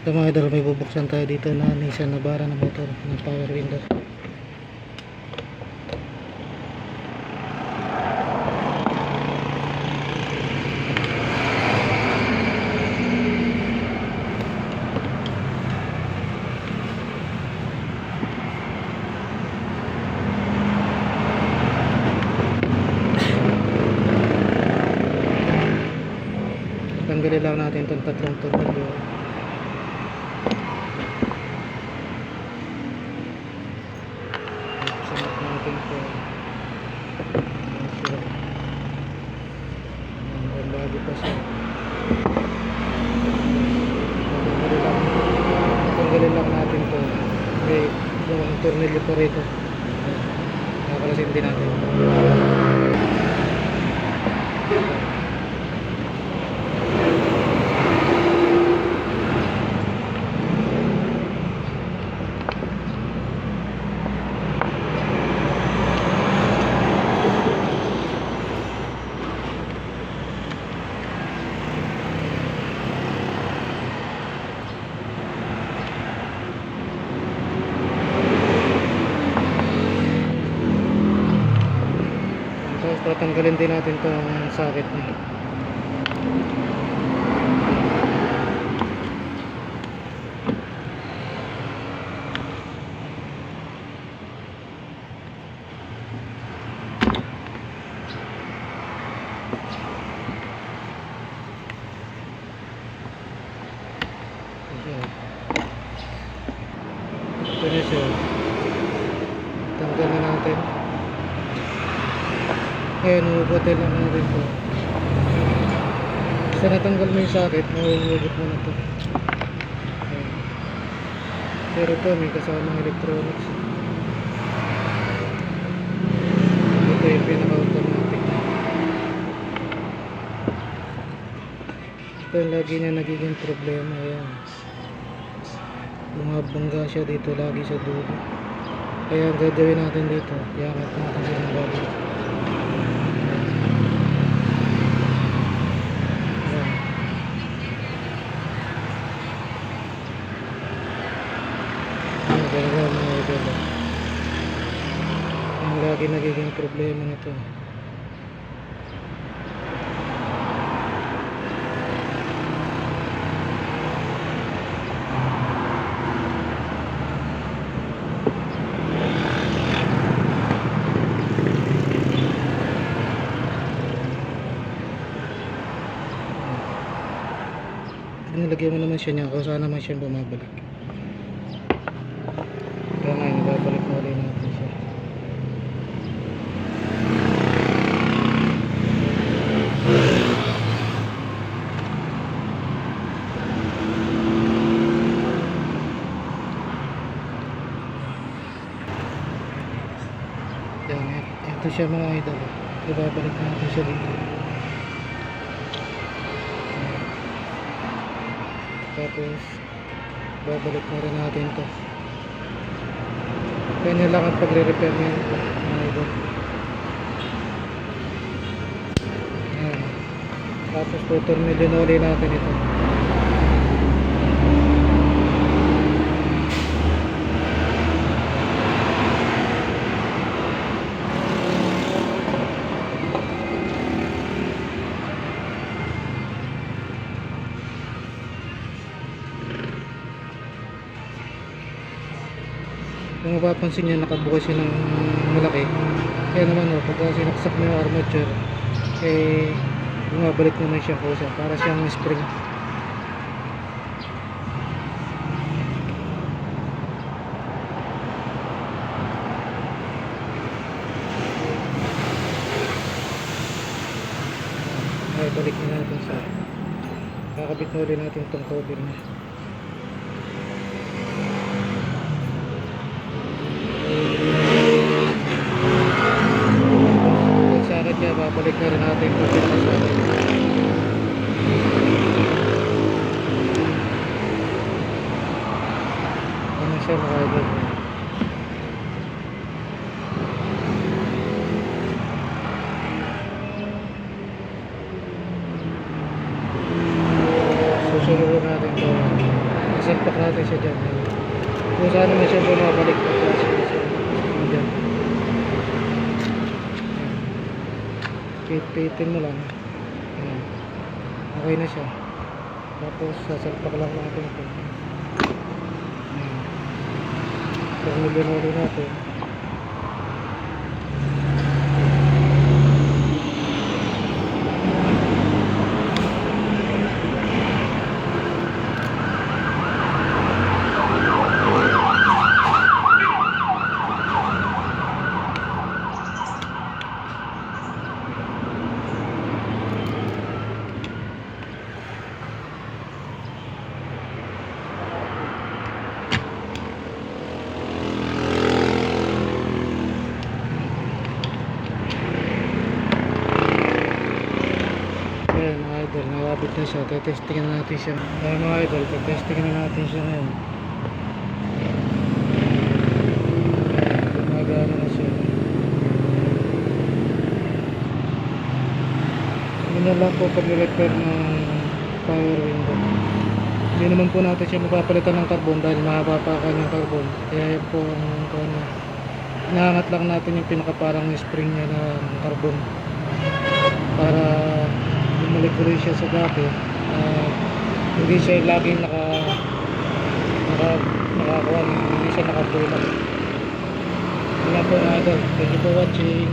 So mga idol, may bubuksan tayo dito na Nissan Navara na motor ng power window. Tanggalin lang natin itong tatlong tornilyo. Sunod natin ito. Bago pa siya. Tanggalin lang natin ito. May yung tornilyo pa rito. Nakakalasin din natin. Tatanggalin din natin itong socket niya. Ito na siya. Tanggal na natin. Ayan, hugutin lang natin ito. Basta natanggal mo yung socket, mahuhugot mo na ito. Ayan. Pero ito, may kasamang electronics. Ito yung pinaka-automatic. Ito yung lagi niya nagiging problema. Ayan. Bumabangga siya dito lagi sa dulo. Kaya ang gagawin natin dito, iangat natin siya ng lagi. Ang lagi nagiging problema nito. Nilagyan mo naman siya niya kung saan naman siya bumabalik. Kaya ngayon, babalik mo rin natin siya. Yan, ito siya mga idol. Ibabalik natin siya dito. Tapos babalik na rin natin ito. Kaya nila ang pagre-repair niya ito mga idol. Ayan. Tapos tutornilin ulit natin ito. Kung mapapansin nyo, nakabukas siya ng malaki. Kaya naman pagka sinaksak mo yung armature, bumabalik naman siya kusa para siyang spring. Ay, balik na natin sa kakabit na ulit natin itong cover niya. Kaya babalik na rin natin ito pinakasalit. Ano siya mga idol? Susunod natin ito. Sasalpak natin siya dyan. Ayan. Kung saan naman siya bumabalik na klase siya dyan. Pit-pitin mo lang. Ayan. Okay na siya. Tapos sasalpak lang natin ito. Ayan. Tapos nilunuli natin. Ayan mga idol, nakabit na siya. Tetestingin na natin siya. Ayan mga idol, tetestingin na natin siya ngayon. Ayan, gumagana na siya. Ganyan lang po pag-repair ng power window. Hindi naman po natin siya mapapalitan ng carbon dahil mahaba pa kanyang carbon. Kaya yan po ang kanya. Inaangat lang natin yung pinakaparang spring niya ng carbon para bumalik ulit siya sa dati. Hindi siya laging nakakuha, hindi siya nakapulak. Wala po mga idol. Thank you for watching.